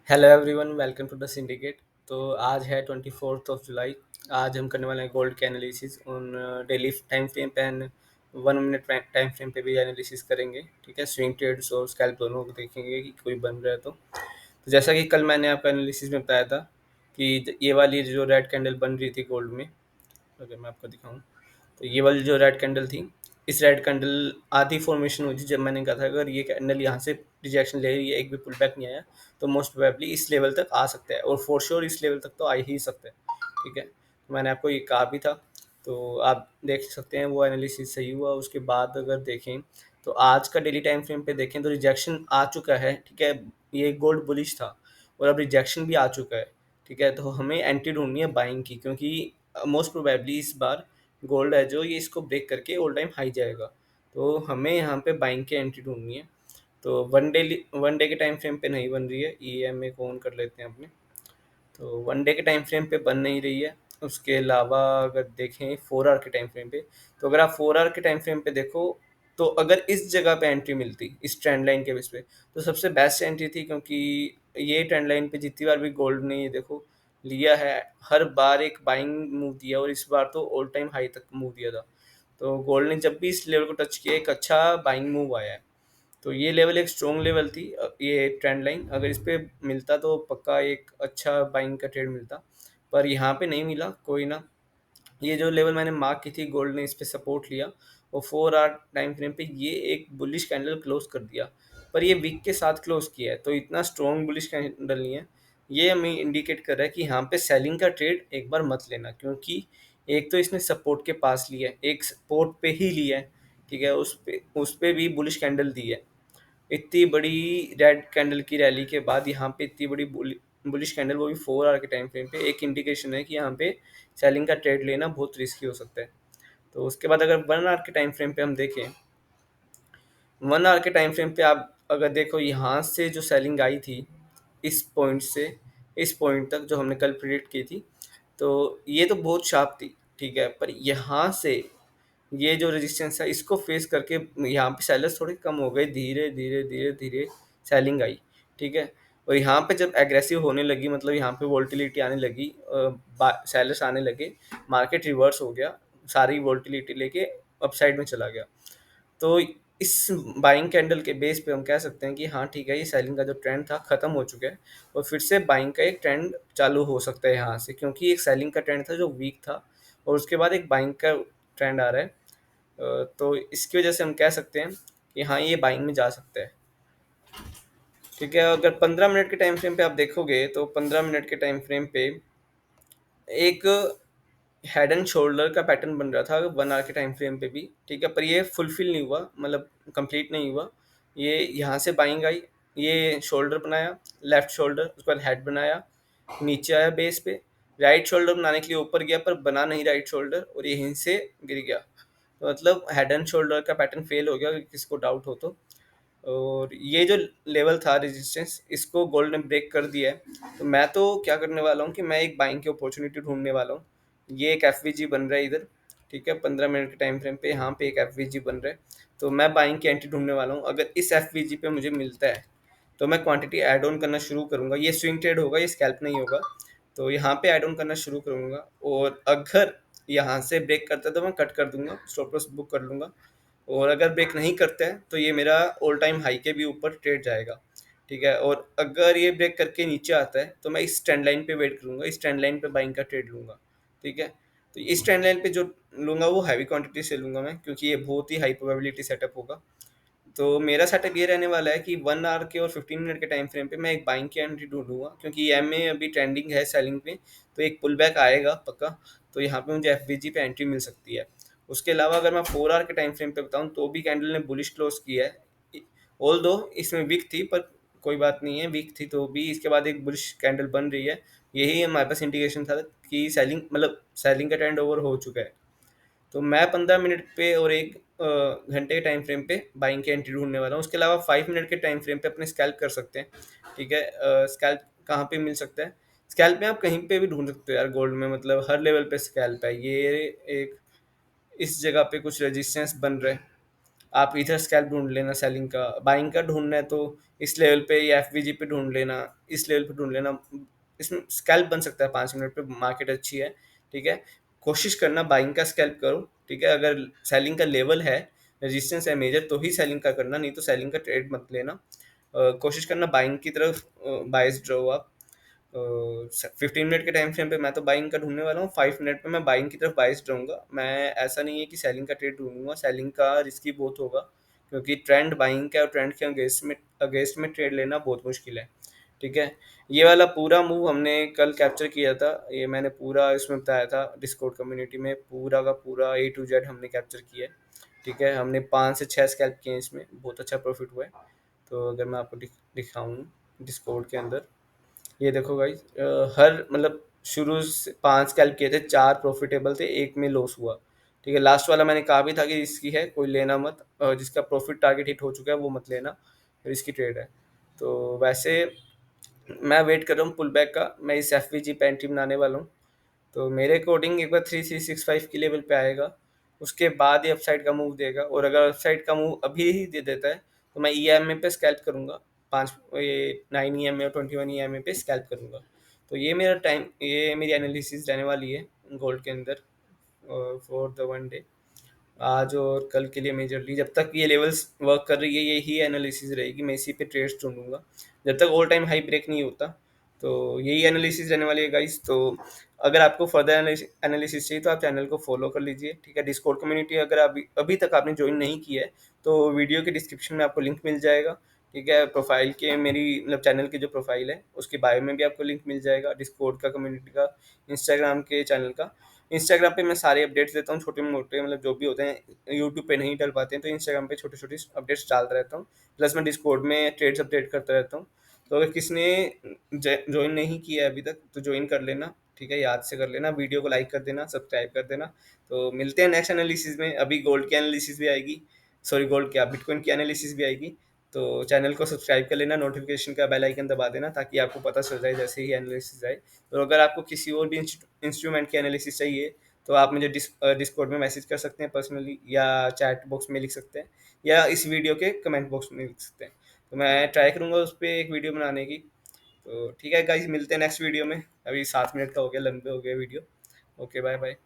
Hello everyone, welcome to the syndicate. तो आज है 24 जुलाई। आज हम करने वाले हैं गोल्ड के एनालिसिस उन डेली टाइम फ्रेम पे एंड 1 मिनट टाइम फ्रेम पे भी एनालिसिस करेंगे। ठीक है, स्विंग ट्रेड्स और स्कैल्प दोनों को देखेंगे कि कोई बन रहा है तो जैसा कि कल मैंने आपको एनालिसिस में बताया था कि ये वाली जो रेड कैंडल बन रही थी गोल्ड में, अगर मैं आपको दिखाऊं तो ये वाली जो रेड कैंडल थी, इस रेड कैंडल आधी फॉर्मेशन हुई थी जब मैंने कहा था अगर ये कैंडल यहाँ से रिजेक्शन ले रही है, एक भी पुल बैक नहीं आया, तो मोस्ट प्रोबेबली इस लेवल तक आ सकता है और फॉर श्योर इस लेवल तक तो आ ही सकता है। ठीक है, तो मैंने आपको ये कहा भी था, तो आप देख सकते हैं वो एनालिसिस सही हुआ। उसके बाद अगर देखें तो आज का डेली टाइम फ्रेम पे देखें तो रिजेक्शन आ चुका है। ठीक है, ये गोल्ड बुलिश था और अब रिजेक्शन भी आ चुका है। ठीक है, तो हमें एंट्री ढूंढनी है बाइंग की, क्योंकि मोस्ट प्रोबेबली इस बार गोल्ड है जो ये इसको ब्रेक करके ऑल टाइम हाई जाएगा। तो हमें यहाँ पे बाइंग की एंट्री ढूंढनी है। तो वन डे के टाइम फ्रेम पे नहीं बन रही है, ईएमए को ऑन कर लेते हैं अपने। तो वन डे के टाइम फ्रेम पे बन नहीं रही है। उसके अलावा अगर देखें 4 आवर के टाइम फ्रेम पे, तो अगर आप 4 आवर के टाइम फ्रेम पे देखो तो अगर इस जगह पे एंट्री मिलती इस ट्रेंड लाइन के बेस पे तो सबसे बेस्ट एंट्री थी, क्योंकि ये ट्रेंड लाइन पे जितनी बार भी गोल्ड ने ये देखो लिया है, हर बार एक बाइंग मूव दिया और इस बार तो ऑल टाइम हाई तक मूव दिया था। तो गोल्ड ने जब भी इस लेवल को टच किया एक अच्छा बाइंग मूव आया है। तो ये लेवल एक स्ट्रॉन्ग लेवल थी। ये ट्रेंड लाइन अगर इस पे मिलता तो पक्का एक अच्छा बाइंग का ट्रेड मिलता, पर यहाँ पे नहीं मिला, कोई ना। ये जो लेवल मैंने मार्क की थी, गोल्ड ने इस पे सपोर्ट लिया और 4 आवर टाइम फ्रेम पे ये एक बुलिश कैंडल क्लोज कर दिया, पर ये वीक के साथ क्लोज किया है तो इतना स्ट्रॉन्ग बुलिश कैंडल नहीं है। ये हमें इंडिकेट कर रहा है कि यहाँ पे सेलिंग का ट्रेड एक बार मत लेना, क्योंकि एक तो इसने सपोर्ट के पास लिया है, एक सपोर्ट पे ही लिया है। ठीक है, उस पे भी बुलिश कैंडल दी है। इतनी बड़ी रेड कैंडल की रैली के बाद यहाँ पे इतनी बड़ी बुलिश कैंडल, वो भी 4 आवर के टाइम फ्रेम पे, एक इंडिकेशन है कि यहाँ पे सेलिंग का ट्रेड लेना बहुत रिस्की हो सकता है। तो उसके बाद अगर 1 आवर के टाइम फ्रेम पे हम देखें, 1 आवर के टाइम फ्रेम पे आप अगर देखो, यहाँ से जो सेलिंग आई थी इस पॉइंट से इस पॉइंट तक जो हमने कल प्रिडिक्ट की थी, तो ये तो बहुत शार्प थी। ठीक है, पर यहाँ से ये जो रेजिस्टेंस है इसको फेस करके यहाँ पे सेलर्स थोड़े कम हो गए, धीरे धीरे धीरे धीरे सेलिंग आई। ठीक है, और यहाँ पे जब एग्रेसिव होने लगी, मतलब यहाँ पे वोल्टिलिटी आने लगी, सेलर्स आने लगे, मार्केट रिवर्स हो गया, सारी वोल्टिलिटी लेके अपसाइड में चला गया। तो इस बाइंग कैंडल के बेस पे हम कह सकते हैं कि हाँ ठीक है, ये सेलिंग का जो ट्रेंड था खत्म हो चुका है और फिर से बाइंग का एक ट्रेंड चालू हो सकता है यहाँ से, क्योंकि एक सेलिंग का ट्रेंड था जो वीक था और उसके बाद एक बाइंग का ट्रेंड आ रहा है। तो इसकी वजह से हम कह सकते हैं कि हाँ ये बाइंग में जा सकता है। ठीक है, अगर 15 मिनट के टाइम फ्रेम पे आप देखोगे तो 15 मिनट के टाइम फ्रेम पे एक हेड एंड शोल्डर का पैटर्न बन रहा था 1 आवर के टाइम फ्रेम पे भी। ठीक है, पर ये फुलफिल नहीं हुआ, मतलब कंप्लीट नहीं हुआ। ये यहाँ से बाइंग आई, ये शोल्डर बनाया, लेफ्ट शोल्डर, उसके बाद हेड बनाया, नीचे आया बेस पे, राइट शोल्डर बनाने के लिए ऊपर गया पर बना नहीं राइट शोल्डर और ये यहीं से गिर गया। तो मतलब हेड एंड शोल्डर का पैटर्न फेल हो गया, अगर किसको डाउट हो तो। और ये जो लेवल था रेजिस्टेंस, इसको गोल्ड ने ब्रेक कर दिया है। तो मैं तो क्या करने वाला हूँ कि मैं एक बाइंग की अपॉर्चुनिटी ढूंढने वाला हूँ। ये एक एफ बन रहा है इधर। ठीक है, 15 मिनट के टाइम फ्रेम पे यहाँ पे एक एफ बन रहा है, तो मैं बाइंग की एंट्री ढूंढने वाला हूँ। अगर इस एफ पे मुझे मिलता है तो मैं क्वांटिटी ऐड ऑन करना शुरू करूँगा। ये स्विंग ट्रेड होगा, ये स्कैल्प नहीं होगा। तो यहाँ पे ऐड ऑन करना शुरू करूँगा और अगर यहाँ से ब्रेक करता है तो मैं कट कर दूंगा, स्टॉप लॉस बुक कर लूँगा। और अगर ब्रेक नहीं करता है तो ये मेरा ऑल टाइम हाई के भी ऊपर ट्रेड जाएगा। ठीक है, और अगर ये ब्रेक करके नीचे आता है तो मैं इस ट्रेंड लाइन पे वेट करूंगा, इस ट्रेंड लाइन पे बाइंग का ट्रेड लूंगा। ठीक है, तो इस ट्रेंड लाइन पे जो लूंगा वो हैवी क्वांटिटी से लूंगा मैं, क्योंकि ये बहुत ही हाई प्रोबेबिलिटी सेटअप होगा। तो मेरा सेटअप ये रहने वाला है कि 1 आवर के और 15 मिनट के टाइम फ्रेम पे मैं एक बाइंग की एंट्री ढूंढूंगा, क्योंकि एम ए अभी ट्रेंडिंग है सेलिंग पे, तो एक पुल बैक आएगा पक्का। तो यहाँ पे मुझे एफ पे एंट्री मिल सकती है। उसके अलावा अगर मैं 4 आवर के टाइम फ्रेम पे बताऊँ तो भी कैंडल ने बुलिश क्लोज किया है, ऑल दो इसमें वीक थी, पर कोई बात नहीं है, वीक थी तो भी इसके बाद एक बुलिश कैंडल बन रही है। यही हमारे पास इंडिकेशन था कि सेलिंग, मतलब सेलिंग का ट्रेंड ओवर हो चुका है। तो मैं 15 मिनट पे और एक घंटे के टाइम फ्रेम पे बाइंग की एंट्री ढूंढने वाला हूँ। उसके अलावा 5 मिनट के टाइम फ्रेम पे अपने स्कैल्प कर सकते हैं। ठीक है, स्कैल्प कहाँ पे मिल सकता है? स्कैल्प में आप कहीं पे भी ढूंढ सकते हो यार, गोल्ड में मतलब हर लेवल पे स्कैल्प है। ये एक इस जगह पे कुछ रेजिस्टेंस बन रहे हैं, आप इधर स्कैल्प ढूंढ लेना सेलिंग का, बाइंग का ढूंढना है तो इस लेवल पे या एफवीजी पे ढूंढ लेना, इस लेवल पे ढूंढ लेना। इसमें स्कैल्प बन सकता है 5 मिनट पे, मार्केट अच्छी है, ठीक है। कोशिश करना बाइंग का स्कैल्प करो, ठीक है। अगर सेलिंग का लेवल है, रेजिस्टेंस है मेजर, तो ही सेलिंग का करना, नहीं तो सेलिंग का ट्रेड मत लेना। कोशिश करना बाइंग की तरफ बाइस्ड रहो आप। 15 मिनट के टाइम फ्रेम पे मैं तो बाइंग का ढूंढने वाला हूँ, 5 मिनट पे मैं बाइंग की तरफ बाइस्ड रहूंगा। मैं ऐसा नहीं है कि सेलिंग का ट्रेड ढूंढूंगा, सेलिंग का रिस्की बहुत होगा, क्योंकि ट्रेंड बाइंग का और ट्रेंड के अगेंस्ट में ट्रेड लेना बहुत मुश्किल है, ठीक है। ये वाला पूरा मूव हमने कल कैप्चर किया था, ये मैंने पूरा इसमें बताया था डिस्कॉर्ड कम्युनिटी में, पूरा का पूरा A to Z हमने कैप्चर किया है, ठीक है। हमने 5 से 6 स्कैल्प किए हैं, इसमें बहुत अच्छा प्रॉफिट हुआ है। तो अगर मैं आपको दिखाऊं डिस्कॉर्ड के अंदर, ये देखो गाइस, हर मतलब शुरू से 5 स्कैल्प किए थे, 4 प्रॉफिटेबल थे, एक में लॉस हुआ, ठीक है। लास्ट वाला मैंने कहा भी था कि रिस्की है, कोई लेना मत, जिसका प्रॉफिट टारगेट हिट हो चुका है वो मत लेना, रिस्की ट्रेड है। तो वैसे मैं वेट कर रहा हूँ पुल बैक का, मैं इस एफ पे एंट्री बनाने वाला हूँ। तो मेरे अकॉर्डिंग एक बार 3365 की लेवल पे आएगा, उसके बाद ही अपसाइड का मूव देगा, और अगर अपसाइड का मूव अभी ही दे देता है तो मैं EMA पे स्कैल्प करूँगा, 9 EMA और 21 EMA पे स्कैल्प करूँगा। तो ये मेरा टाइम, ये मेरी एनालिसिस रहने वाली है गोल्ड के अंदर फॉर द 1 डे, आज और कल के लिए मेजरली। जब तक ये लेवल्स वर्क कर रही है यही एनालिसिस रहेगी, मैं इसी पे ट्रेड्स ढूंढूंगा जब तक ऑल टाइम हाई ब्रेक नहीं होता। तो यही एनालिसिस रहने वाली है गाइस। तो अगर आपको फर्दर एनालिसिस चाहिए तो आप चैनल को फॉलो कर लीजिए, ठीक है। डिस्कॉर्ड कम्युनिटी अगर अभी अभी तक आपने ज्वाइन नहीं किया है तो वीडियो के डिस्क्रिप्शन में आपको लिंक मिल जाएगा, ठीक है। प्रोफाइल के मेरी मतलब चैनल की जो प्रोफाइल है उसके बायो में भी आपको लिंक मिल जाएगा, डिस्कॉर्ड का, कम्युनिटी का, इंस्टाग्राम के चैनल का। इंस्टाग्राम पे मैं सारे अपडेट्स देता हूँ, छोटे मोटे मतलब जो भी होते हैं, यूट्यूब पे नहीं डल पाते हैं तो इंस्टाग्राम पे छोटे छोटे अपडेट्स डालता रहता हूँ। प्लस मैं डिस्कॉर्ड में ट्रेड्स अपडेट करता रहता हूँ। तो अगर किसने ज्वाइन नहीं किया है अभी तक तो ज्वाइन कर लेना, ठीक है, याद से कर लेना, वीडियो को लाइक कर देना, सब्सक्राइब कर देना। तो मिलते हैं नेक्स्ट एनालिसिस में, अभी गोल्ड की एनालिसिस भी आएगी, सॉरी गोल्ड क्या, बिटकॉइन की एनालिसिस भी आएगी। तो चैनल को सब्सक्राइब कर लेना, नोटिफिकेशन का बेल आइकन दबा देना ताकि आपको पता चल जाए जैसे ही एनालिसिस आए। तो अगर आपको किसी और भी इंस्ट्रूमेंट की एनालिसिस चाहिए तो आप मुझे डिस्कॉर्ड में मैसेज कर सकते हैं पर्सनली, या चैट बॉक्स में लिख सकते हैं, या इस वीडियो के कमेंट बॉक्स में लिख सकते हैं। तो मैं ट्राई करूँगा उस पर एक वीडियो बनाने की। तो ठीक है गाइस, मिलते हैं नेक्स्ट वीडियो में, अभी 7 मिनट का हो गया, लंबे हो गया वीडियो। Okay, bye bye.